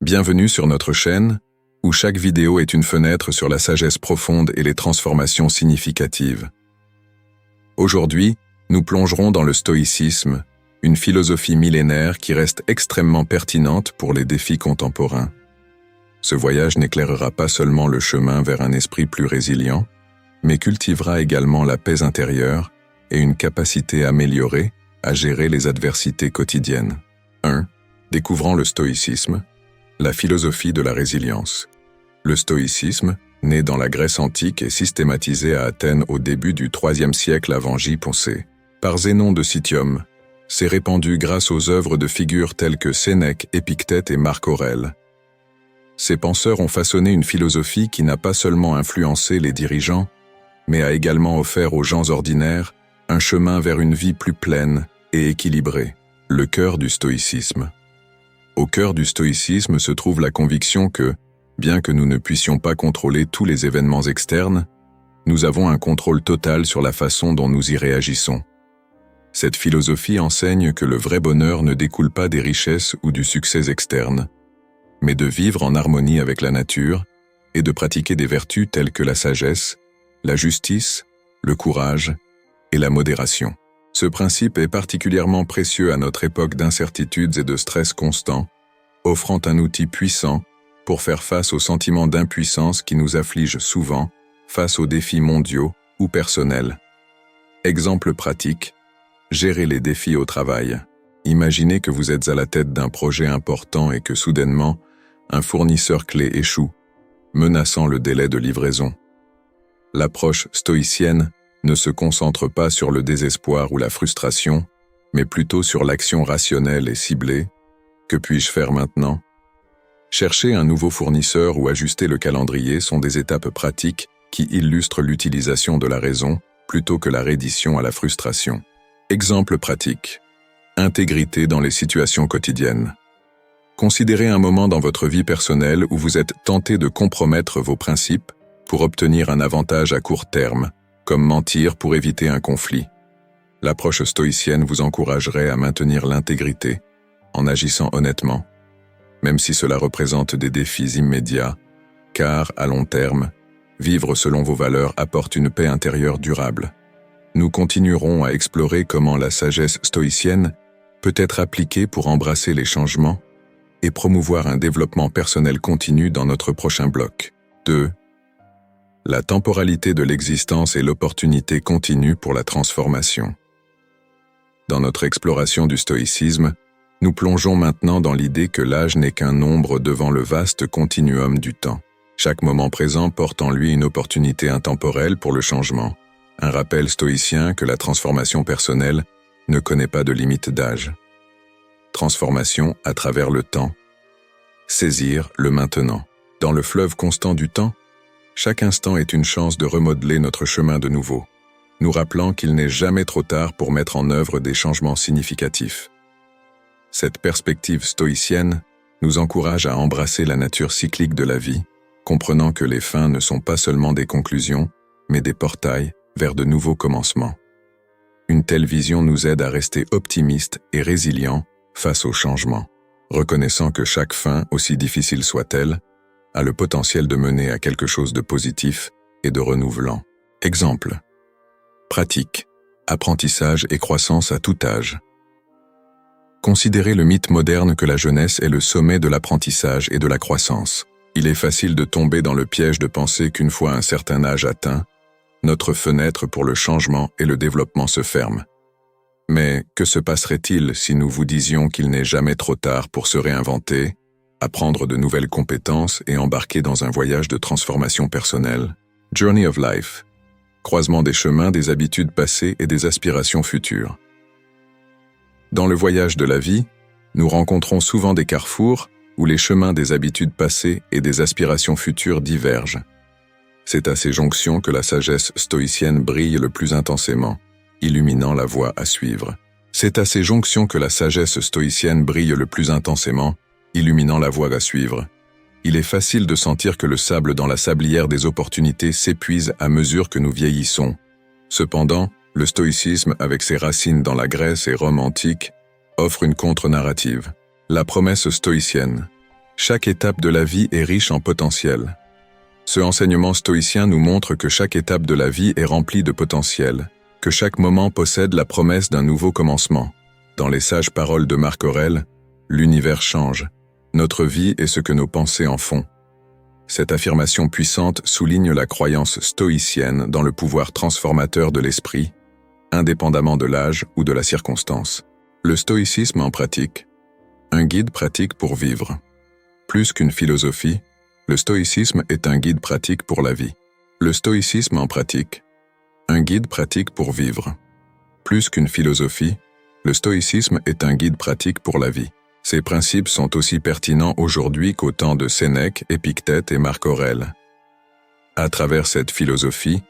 Bienvenue sur notre chaîne, où chaque vidéo est une fenêtre sur la sagesse profonde et les transformations significatives. Aujourd'hui, nous plongerons dans le stoïcisme, une philosophie millénaire qui reste extrêmement pertinente pour les défis contemporains. Ce voyage n'éclairera pas seulement le chemin vers un esprit plus résilient, mais cultivera également la paix intérieure et une capacité améliorée à gérer les adversités quotidiennes. 1. Découvrant le stoïcisme, la philosophie de la résilience. Le stoïcisme, né dans la Grèce antique et systématisé à Athènes au début du IIIe siècle avant J.-C. par Zénon de Citium, s'est répandu grâce aux œuvres de figures telles que Sénèque, Épictète et Marc Aurèle. Ces penseurs ont façonné une philosophie qui n'a pas seulement influencé les dirigeants, mais a également offert aux gens ordinaires un chemin vers une vie plus pleine et équilibrée. Le cœur du stoïcisme. Au cœur du stoïcisme se trouve la conviction que, bien que nous ne puissions pas contrôler tous les événements externes, nous avons un contrôle total sur la façon dont nous y réagissons. Cette philosophie enseigne que le vrai bonheur ne découle pas des richesses ou du succès externe, mais de vivre en harmonie avec la nature et de pratiquer des vertus telles que la sagesse, la justice, le courage et la modération. Ce principe est particulièrement précieux à notre époque d'incertitudes et de stress constant, offrant un outil puissant pour faire face aux sentiments d'impuissance qui nous affligent souvent face aux défis mondiaux ou personnels. Exemple pratique, gérer les défis au travail. Imaginez que vous êtes à la tête d'un projet important et que soudainement, un fournisseur clé échoue, menaçant le délai de livraison. L'approche stoïcienne ne se concentre pas sur le désespoir ou la frustration, mais plutôt sur l'action rationnelle et ciblée. Que puis-je faire maintenant? Chercher un nouveau fournisseur ou ajuster le calendrier sont des étapes pratiques qui illustrent l'utilisation de la raison plutôt que la reddition à la frustration. Exemple pratique. Intégrité dans les situations quotidiennes. Considérez un moment dans votre vie personnelle où vous êtes tenté de compromettre vos principes pour obtenir un avantage à court terme, comme mentir pour éviter un conflit. L'approche stoïcienne vous encouragerait à maintenir l'intégrité en agissant honnêtement, même si cela représente des défis immédiats, car, à long terme, vivre selon vos valeurs apporte une paix intérieure durable. Nous continuerons à explorer comment la sagesse stoïcienne peut être appliquée pour embrasser les changements et promouvoir un développement personnel continu dans notre prochain bloc. 2. La temporalité de l'existence et l'opportunité continue pour la transformation. Dans notre exploration du stoïcisme, nous plongeons maintenant dans l'idée que l'âge n'est qu'un nombre devant le vaste continuum du temps. Chaque moment présent porte en lui une opportunité intemporelle pour le changement, un rappel stoïcien que la transformation personnelle ne connaît pas de limite d'âge. Transformation à travers le temps. Saisir le maintenant. Dans le fleuve constant du temps, chaque instant est une chance de remodeler notre chemin de nouveau, nous rappelant qu'il n'est jamais trop tard pour mettre en œuvre des changements significatifs. Cette perspective stoïcienne nous encourage à embrasser la nature cyclique de la vie, comprenant que les fins ne sont pas seulement des conclusions, mais des portails vers de nouveaux commencements. Une telle vision nous aide à rester optimistes et résilients face aux changements, reconnaissant que chaque fin, aussi difficile soit-elle, a le potentiel de mener à quelque chose de positif et de renouvelant. Exemple. Pratique. Apprentissage et croissance à tout âge. Considérez le mythe moderne que la jeunesse est le sommet de l'apprentissage et de la croissance. Il est facile de tomber dans le piège de penser qu'une fois un certain âge atteint, notre fenêtre pour le changement et le développement se ferme. Mais que se passerait-il si nous vous disions qu'il n'est jamais trop tard pour se réinventer, apprendre de nouvelles compétences et embarquer dans un voyage de transformation personnelle? Journey of Life. Croisement des chemins, des habitudes passées et des aspirations futures. Dans le voyage de la vie, nous rencontrons souvent des carrefours où les chemins des habitudes passées et des aspirations futures divergent. C'est à ces jonctions que la sagesse stoïcienne brille le plus intensément, illuminant la voie à suivre. C'est à ces jonctions que la sagesse stoïcienne brille le plus intensément, illuminant la voie à suivre. Il est facile de sentir que le sable dans la sablière des opportunités s'épuise à mesure que nous vieillissons. Cependant, le stoïcisme, avec ses racines dans la Grèce et Rome antique, offre une contre-narrative. La promesse stoïcienne. Chaque étape de la vie est riche en potentiel. Ce enseignement stoïcien nous montre que chaque étape de la vie est remplie de potentiel, que chaque moment possède la promesse d'un nouveau commencement. Dans les sages paroles de Marc Aurèle, l'univers change. Notre vie est ce que nos pensées en font. Cette affirmation puissante souligne la croyance stoïcienne dans le pouvoir transformateur de l'esprit, indépendamment de l'âge ou de la circonstance. Le stoïcisme en pratique, un guide pratique pour vivre. Plus qu'une philosophie, le stoïcisme est un guide pratique pour la vie. Le stoïcisme en pratique, un guide pratique pour vivre. Plus qu'une philosophie, le stoïcisme est un guide pratique pour la vie. Ces principes sont aussi pertinents aujourd'hui qu'au temps de Sénèque, Épictète et Marc Aurèle. À travers cette philosophie,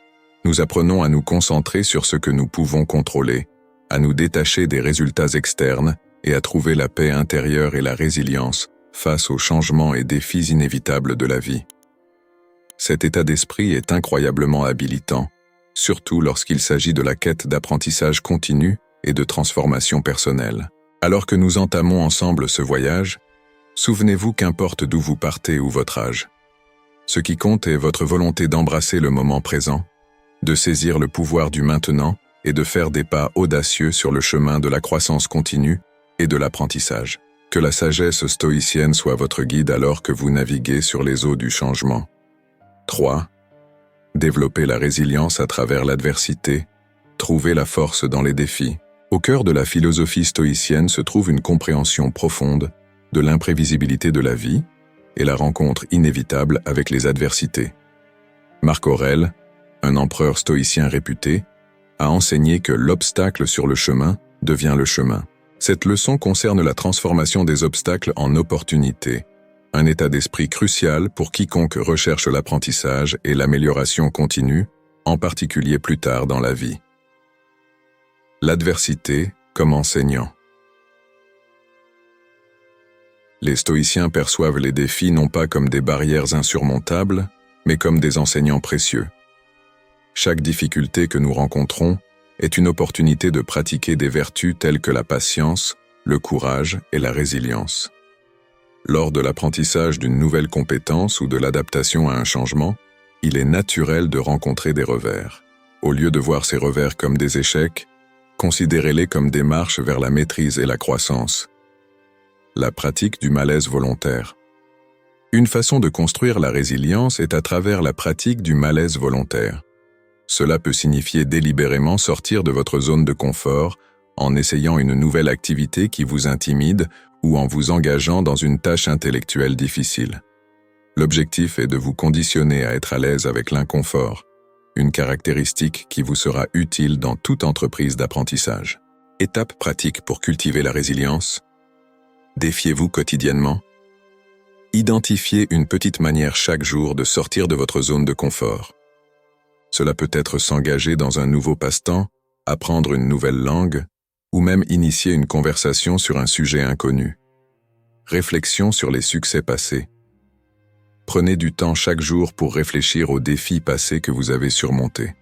nous apprenons à nous concentrer sur ce que nous pouvons contrôler, à nous détacher des résultats externes et à trouver la paix intérieure et la résilience face aux changements et défis inévitables de la vie. Cet état d'esprit est incroyablement habilitant, surtout lorsqu'il s'agit de la quête d'apprentissage continu et de transformation personnelle. Alors que nous entamons ensemble ce voyage, souvenez-vous qu'importe d'où vous partez ou votre âge. Ce qui compte est votre volonté d'embrasser le moment présent, de saisir le pouvoir du maintenant et de faire des pas audacieux sur le chemin de la croissance continue et de l'apprentissage. Que la sagesse stoïcienne soit votre guide alors que vous naviguez sur les eaux du changement. 3. Développer la résilience à travers l'adversité, trouver la force dans les défis. Au cœur de la philosophie stoïcienne se trouve une compréhension profonde de l'imprévisibilité de la vie et la rencontre inévitable avec les adversités. Marc Aurèle, un empereur stoïcien réputé, a enseigné que l'obstacle sur le chemin devient le chemin. Cette leçon concerne la transformation des obstacles en opportunités, un état d'esprit crucial pour quiconque recherche l'apprentissage et l'amélioration continue, en particulier plus tard dans la vie. L'adversité comme enseignant. Les stoïciens perçoivent les défis non pas comme des barrières insurmontables, mais comme des enseignants précieux. Chaque difficulté que nous rencontrons est une opportunité de pratiquer des vertus telles que la patience, le courage et la résilience. Lors de l'apprentissage d'une nouvelle compétence ou de l'adaptation à un changement, il est naturel de rencontrer des revers. Au lieu de voir ces revers comme des échecs, considérez-les comme des marches vers la maîtrise et la croissance. La pratique du malaise volontaire. Une façon de construire la résilience est à travers la pratique du malaise volontaire. Cela peut signifier délibérément sortir de votre zone de confort en essayant une nouvelle activité qui vous intimide ou en vous engageant dans une tâche intellectuelle difficile. L'objectif est de vous conditionner à être à l'aise avec l'inconfort, une caractéristique qui vous sera utile dans toute entreprise d'apprentissage. Étape pratique pour cultiver la résilience. Défiez-vous quotidiennement. Identifiez une petite manière chaque jour de sortir de votre zone de confort. Cela peut être s'engager dans un nouveau passe-temps, apprendre une nouvelle langue, ou même initier une conversation sur un sujet inconnu. Réflexion sur les succès passés. Prenez du temps chaque jour pour réfléchir aux défis passés que vous avez surmontés.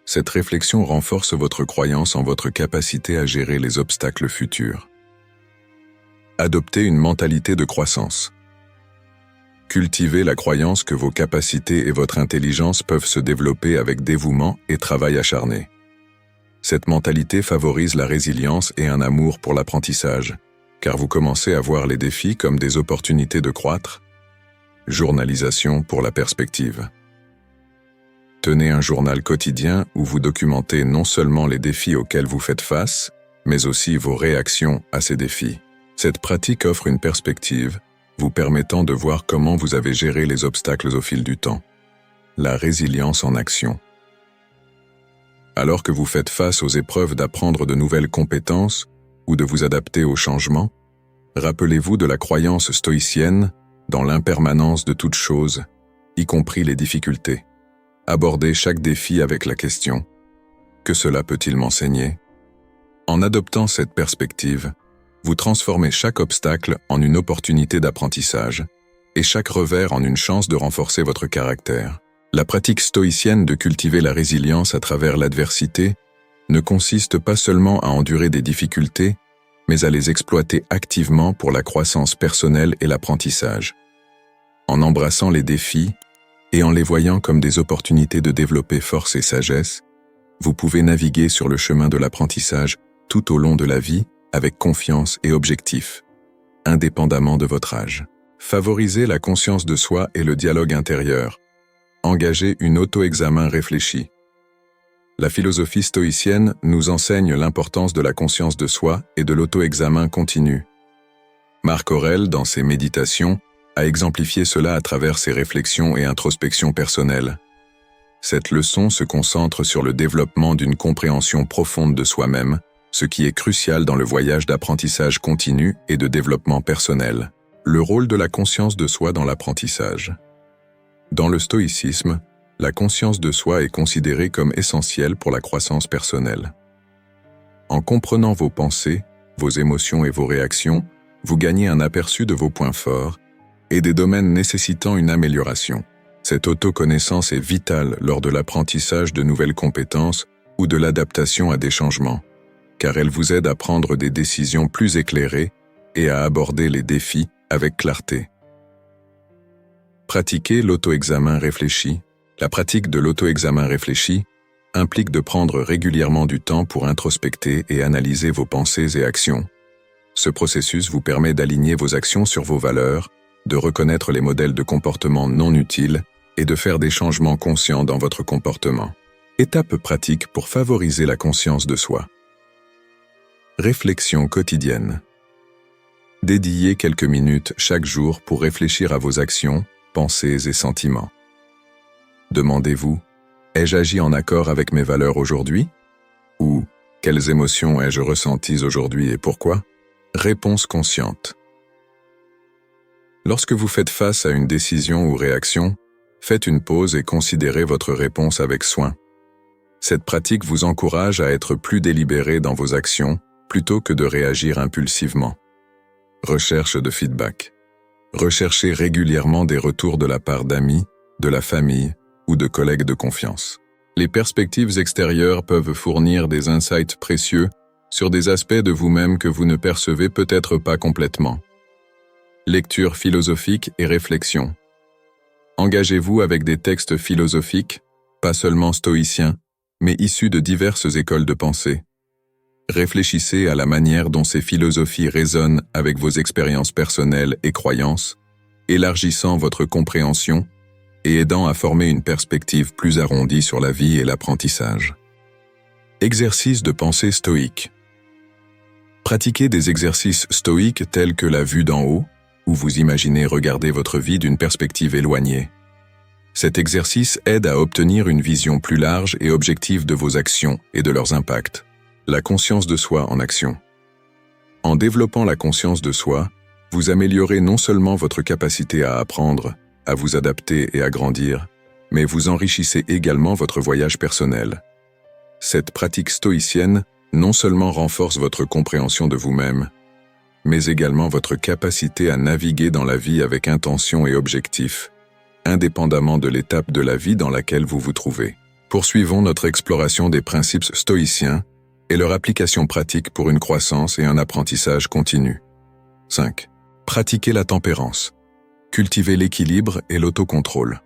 Cette réflexion renforce votre croyance en votre capacité à gérer les obstacles futurs. Adoptez une mentalité de croissance. Cultivez la croyance que vos capacités et votre intelligence peuvent se développer avec dévouement et travail acharné. Cette mentalité favorise la résilience et un amour pour l'apprentissage, car vous commencez à voir les défis comme des opportunités de croître. Journalisation pour la perspective. Tenez un journal quotidien où vous documentez non seulement les défis auxquels vous faites face, mais aussi vos réactions à ces défis. Cette pratique offre une perspective, vous permettant de voir comment vous avez géré les obstacles au fil du temps. La résilience en action. Alors que vous faites face aux épreuves d'apprendre de nouvelles compétences ou de vous adapter aux changements, rappelez-vous de la croyance stoïcienne dans l'impermanence de toute chose, y compris les difficultés. Abordez chaque défi avec la question « Que cela peut-il m'enseigner ?» En adoptant cette perspective, vous transformez chaque obstacle en une opportunité d'apprentissage et chaque revers en une chance de renforcer votre caractère. La pratique stoïcienne de cultiver la résilience à travers l'adversité ne consiste pas seulement à endurer des difficultés, mais à les exploiter activement pour la croissance personnelle et l'apprentissage. en embrassant les défis et en les voyant comme des opportunités de développer force et sagesse, vous pouvez naviguer sur le chemin de l'apprentissage tout au long de la vie avec confiance et objectif, indépendamment de votre âge. Favorisez la conscience de soi et le dialogue intérieur. Engagez une auto-examen réfléchi. La philosophie stoïcienne nous enseigne l'importance de la conscience de soi et de l'auto-examen continu. Marc Aurèle, dans ses méditations, a exemplifié cela à travers ses réflexions et introspections personnelles. Cette leçon se concentre sur le développement d'une compréhension profonde de soi-même, ce qui est crucial dans le voyage d'apprentissage continu et de développement personnel. Le rôle de la conscience de soi dans l'apprentissage. Dans le stoïcisme, la conscience de soi est considérée comme essentielle pour la croissance personnelle. En comprenant vos pensées, vos émotions et vos réactions, vous gagnez un aperçu de vos points forts et des domaines nécessitant une amélioration. Cette autoconnaissance est vitale lors de l'apprentissage de nouvelles compétences ou de l'adaptation à des changements, car elle vous aide à prendre des décisions plus éclairées et à aborder les défis avec clarté. Pratiquer l'auto-examen réfléchi. La pratique de l'auto-examen réfléchi implique de prendre régulièrement du temps pour introspecter et analyser vos pensées et actions. Ce processus vous permet d'aligner vos actions sur vos valeurs, de reconnaître les modèles de comportement non utiles et de faire des changements conscients dans votre comportement. Étape pratique pour favoriser la conscience de soi. Réflexion quotidienne. Dédiez quelques minutes chaque jour pour réfléchir à vos actions, pensées et sentiments. Demandez-vous, ai-je agi en accord avec mes valeurs aujourd'hui? Ou, quelles émotions ai-je ressenties aujourd'hui et pourquoi? Réponse consciente. Lorsque vous faites face à une décision ou réaction, faites une pause et considérez votre réponse avec soin. Cette pratique vous encourage à être plus délibéré dans vos actions plutôt que de réagir impulsivement. Recherche de feedback. Recherchez régulièrement des retours de la part d'amis, de la famille ou de collègues de confiance. Les perspectives extérieures peuvent fournir des insights précieux sur des aspects de vous-même que vous ne percevez peut-être pas complètement. Lecture philosophique et réflexion. Engagez-vous avec des textes philosophiques, pas seulement stoïciens, mais issus de diverses écoles de pensée. Réfléchissez à la manière dont ces philosophies résonnent avec vos expériences personnelles et croyances, élargissant votre compréhension et aidant à former une perspective plus arrondie sur la vie et l'apprentissage. Exercice de pensée stoïque. Pratiquez des exercices stoïques tels que la vue d'en haut, où vous imaginez regarder votre vie d'une perspective éloignée. Cet exercice aide à obtenir une vision plus large et objective de vos actions et de leurs impacts. La conscience de soi en action. En développant la conscience de soi, vous améliorez non seulement votre capacité à apprendre, à vous adapter et à grandir, mais vous enrichissez également votre voyage personnel. Cette pratique stoïcienne non seulement renforce votre compréhension de vous-même, mais également votre capacité à naviguer dans la vie avec intention et objectif, indépendamment de l'étape de la vie dans laquelle vous vous trouvez. Poursuivons notre exploration des principes stoïciens et leur application pratique pour une croissance et un apprentissage continu. 5. Pratiquer la tempérance. Cultiver l'équilibre et l'autocontrôle.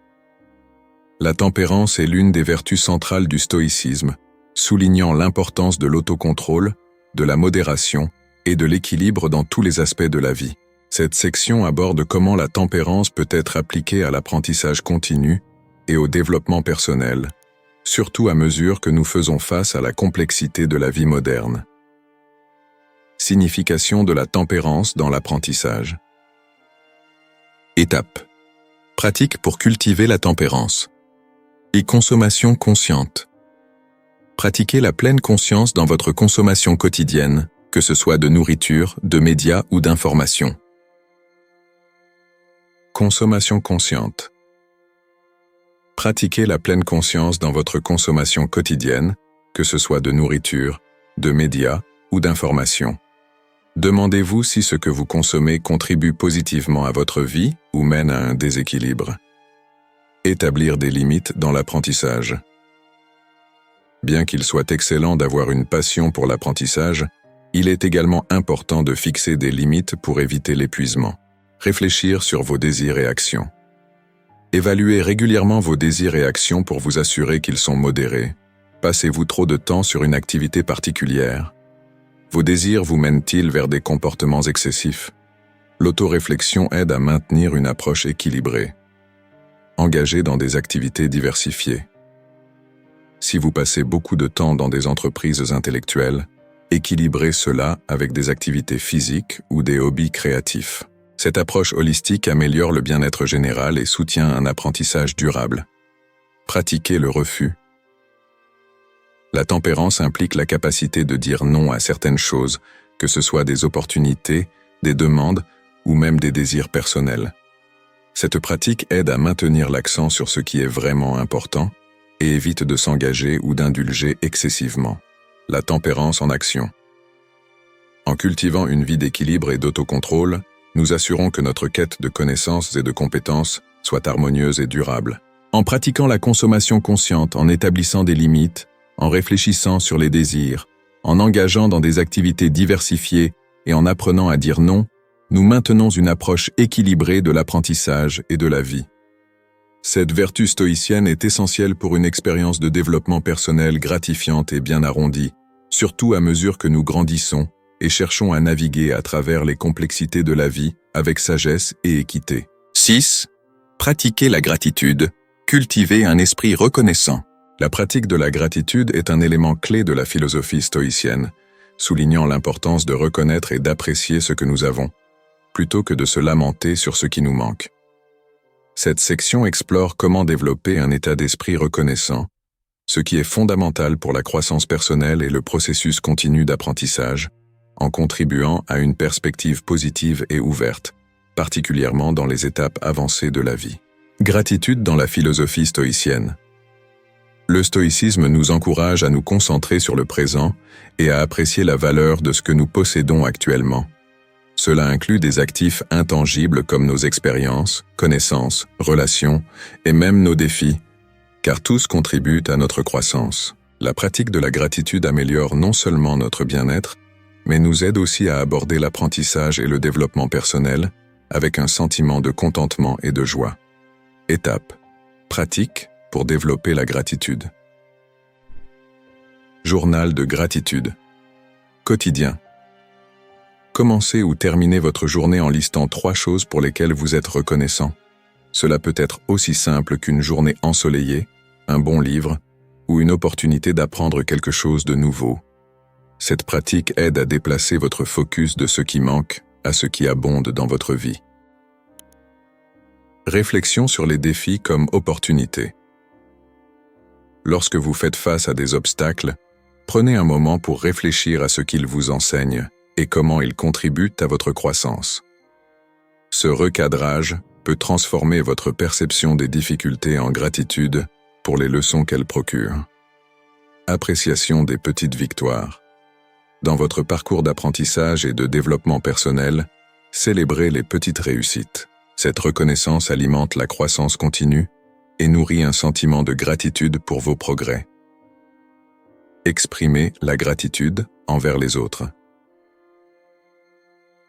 La tempérance est l'une des vertus centrales du stoïcisme, soulignant l'importance de l'autocontrôle, de la modération et de l'équilibre dans tous les aspects de la vie. Cette section aborde comment la tempérance peut être appliquée à l'apprentissage continu et au développement personnel, surtout à mesure que nous faisons face à la complexité de la vie moderne. Signification de la tempérance dans l'apprentissage. Étape. Pratique pour cultiver la tempérance. Et consommation consciente. Pratiquez la pleine conscience dans votre consommation quotidienne, que ce soit de nourriture, de médias ou d'informations. Consommation consciente. Pratiquez la pleine conscience dans votre consommation quotidienne, que ce soit de nourriture, de médias ou d'informations. Demandez-vous si ce que vous consommez contribue positivement à votre vie ou mène à un déséquilibre. Établir des limites dans l'apprentissage. Bien qu'il soit excellent d'avoir une passion pour l'apprentissage, il est également important de fixer des limites pour éviter l'épuisement. Réfléchir sur vos désirs et actions. Évaluez régulièrement vos désirs et actions pour vous assurer qu'ils sont modérés. Passez-vous trop de temps sur une activité particulière? Vos désirs vous mènent-ils vers des comportements excessifs? L'autoréflexion aide à maintenir une approche équilibrée. Engagez dans des activités diversifiées. Si vous passez beaucoup de temps dans des entreprises intellectuelles, équilibrez cela avec des activités physiques ou des hobbies créatifs. Cette approche holistique améliore le bien-être général et soutient un apprentissage durable. Pratiquez le refus. La tempérance implique la capacité de dire non à certaines choses, que ce soit des opportunités, des demandes ou même des désirs personnels. Cette pratique aide à maintenir l'accent sur ce qui est vraiment important et évite de s'engager ou d'indulger excessivement. La tempérance en action. En cultivant une vie d'équilibre et d'autocontrôle, nous assurons que notre quête de connaissances et de compétences soit harmonieuse et durable. En pratiquant la consommation consciente, en établissant des limites, en réfléchissant sur les désirs, en engageant dans des activités diversifiées et en apprenant à dire non, nous maintenons une approche équilibrée de l'apprentissage et de la vie. Cette vertu stoïcienne est essentielle pour une expérience de développement personnel gratifiante et bien arrondie, surtout à mesure que nous grandissons et cherchons à naviguer à travers les complexités de la vie avec sagesse et équité. 6. Pratiquez la gratitude. Cultivez un esprit reconnaissant. La pratique de la gratitude est un élément clé de la philosophie stoïcienne, soulignant l'importance de reconnaître et d'apprécier ce que nous avons, plutôt que de se lamenter sur ce qui nous manque. Cette section explore comment développer un état d'esprit reconnaissant, ce qui est fondamental pour la croissance personnelle et le processus continu d'apprentissage, en contribuant à une perspective positive et ouverte, particulièrement dans les étapes avancées de la vie. Gratitude dans la philosophie stoïcienne. Le stoïcisme nous encourage à nous concentrer sur le présent et à apprécier la valeur de ce que nous possédons actuellement. Cela inclut des actifs intangibles comme nos expériences, connaissances, relations et même nos défis, car tous contribuent à notre croissance. La pratique de la gratitude améliore non seulement notre bien-être, mais nous aide aussi à aborder l'apprentissage et le développement personnel avec un sentiment de contentement et de joie. Étape. Pratique pour développer la gratitude. Journal de gratitude. Quotidien. Commencez ou terminez votre journée en listant 3 choses pour lesquelles vous êtes reconnaissant. Cela peut être aussi simple qu'une journée ensoleillée, un bon livre ou une opportunité d'apprendre quelque chose de nouveau. Cette pratique aide à déplacer votre focus de ce qui manque à ce qui abonde dans votre vie. Réflexion sur les défis comme opportunités. Lorsque vous faites face à des obstacles, prenez un moment pour réfléchir à ce qu'ils vous enseignent et comment ils contribuent à votre croissance. Ce recadrage peut transformer votre perception des difficultés en gratitude pour les leçons qu'elles procurent. Appréciation des petites victoires. Dans votre parcours d'apprentissage et de développement personnel, célébrez les petites réussites. Cette reconnaissance alimente la croissance continue et nourrit un sentiment de gratitude pour vos progrès. Exprimez la gratitude envers les autres.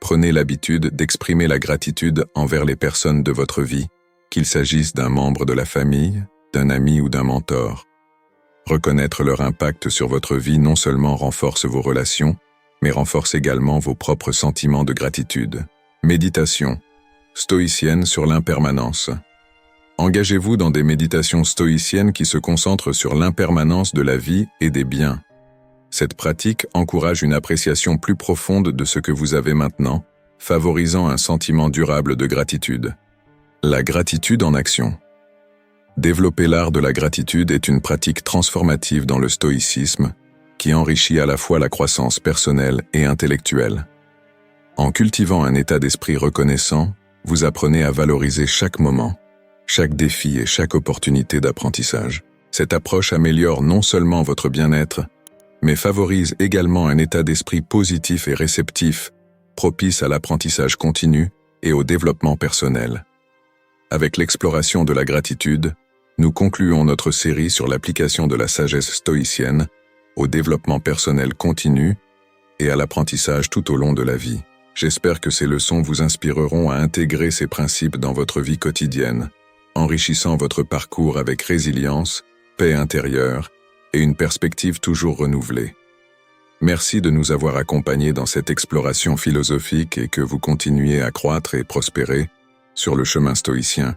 Prenez l'habitude d'exprimer la gratitude envers les personnes de votre vie, qu'il s'agisse d'un membre de la famille, d'un ami ou d'un mentor. Reconnaître leur impact sur votre vie non seulement renforce vos relations, mais renforce également vos propres sentiments de gratitude. Méditation stoïcienne sur l'impermanence. Engagez-vous dans des méditations stoïciennes qui se concentrent sur l'impermanence de la vie et des biens. Cette pratique encourage une appréciation plus profonde de ce que vous avez maintenant, favorisant un sentiment durable de gratitude. La gratitude en action. Développer l'art de la gratitude est une pratique transformative dans le stoïcisme qui enrichit à la fois la croissance personnelle et intellectuelle. En cultivant un état d'esprit reconnaissant, vous apprenez à valoriser chaque moment, chaque défi et chaque opportunité d'apprentissage. Cette approche améliore non seulement votre bien-être, mais favorise également un état d'esprit positif et réceptif, propice à l'apprentissage continu et au développement personnel. Avec l'exploration de la gratitude, nous concluons notre série sur l'application de la sagesse stoïcienne au développement personnel continu et à l'apprentissage tout au long de la vie. J'espère que ces leçons vous inspireront à intégrer ces principes dans votre vie quotidienne enrichissant votre parcours avec résilience, paix intérieure et une perspective toujours renouvelée. Merci de nous avoir accompagnés dans cette exploration philosophique et que vous continuiez à croître et prospérer sur le chemin stoïcien.